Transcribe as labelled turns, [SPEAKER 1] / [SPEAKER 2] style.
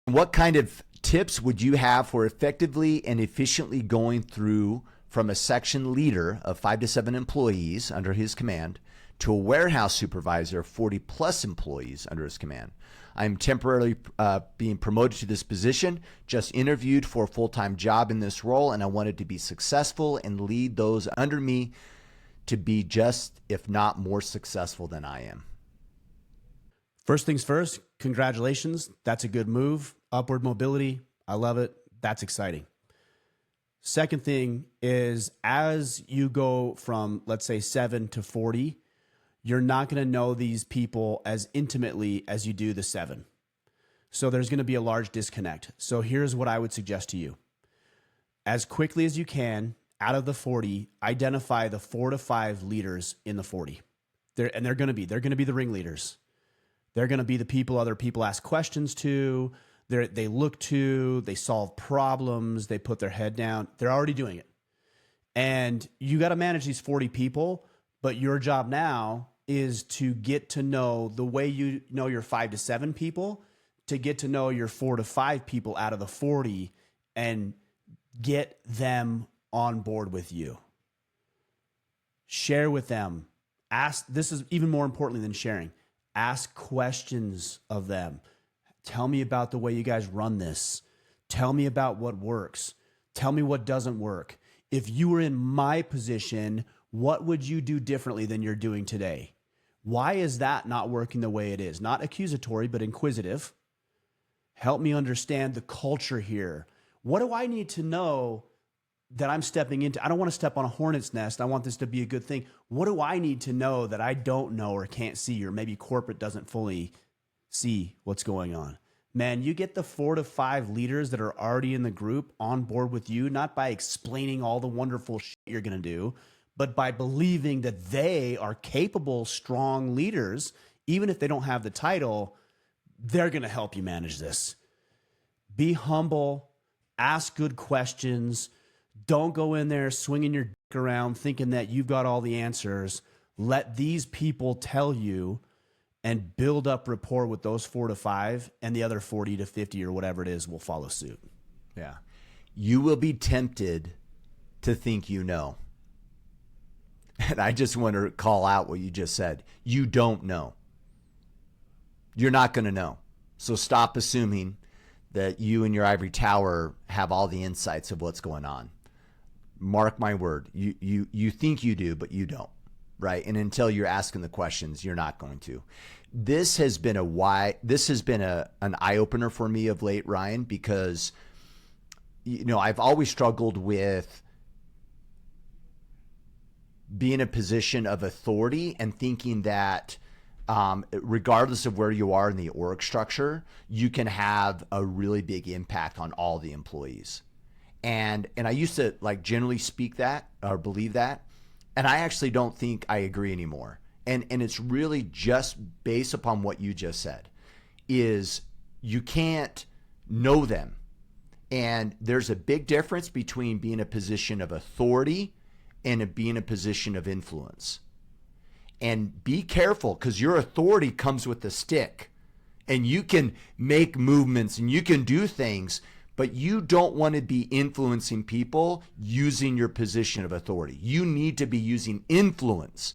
[SPEAKER 1] What kind of tips would you have for effectively and efficiently going through from a section leader of 5 to 7 employees under his command to a warehouse supervisor of 40 plus employees under his command? I'm temporarily being promoted to this position, just interviewed for a full-time job in this role, and I wanted to be successful and lead those under me to be just, if not more successful than I am.
[SPEAKER 2] First things first, congratulations. That's a good move. Upward mobility. I love it. That's exciting. Second thing is, as you go from, let's say, 7 to 40, you're not going to know these people as intimately as you do the 7. So there's going to be a large disconnect. So here's what I would suggest to you. As quickly as you can, out of the 40, identify the 4 to 5 leaders in the 40. They're going to be the ringleaders. They're going to be the people other people ask questions to. They look to, they solve problems, they put their head down. They're already doing it. And you got to manage these 40 people, but your job now is to get to know the way you know your 5 to 7 people, to get to know your 4 to 5 people out of the 40 and get them on board with you. Share with them. Ask, this is even more importantly than sharing. Ask questions of them. Tell me about the way you guys run this. Tell me about what works. Tell me what doesn't work. If you were in my position, what would you do differently than you're doing today? Why is that not working the way it is? Not accusatory, but inquisitive. Help me understand the culture here. What do I need to know that I'm stepping into? I don't want to step on a hornet's nest. I want this to be a good thing. What do I need to know that I don't know or can't see, or maybe corporate doesn't fully see what's going on? Man, you get the 4 to 5 leaders that are already in the group on board with you, not by explaining all the wonderful shit you're going to do, but by believing that they are capable, strong leaders. Even if they don't have the title, they're going to help you manage this. Be humble, ask good questions. Don't go in there swinging your dick around thinking that you've got all the answers. Let these people tell you and build up rapport with those 4 to 5, and the other 40 to 50 or whatever it is will follow suit.
[SPEAKER 1] Yeah. You will be tempted to think you know. And I just want to call out what you just said. You don't know. You're not going to know. So stop assuming that you and your ivory tower have all the insights of what's going on. Mark my word. You think you do, but you don't. Right? And until you're asking the questions, you're not going to. This has been an eye opener for me of late, Ryan, because I've always struggled with being in a position of authority and thinking that regardless of where you are in the org structure, you can have a really big impact on all the employees. And I used to generally speak that or believe that. And I actually don't think I agree anymore. And it's really just based upon what you just said, is you can't know them. And there's a big difference between being a position of authority and being a position of influence. And be careful, because your authority comes with a stick. And you can make movements and you can do things, but you don't want to be influencing people using your position of authority. You need to be using influence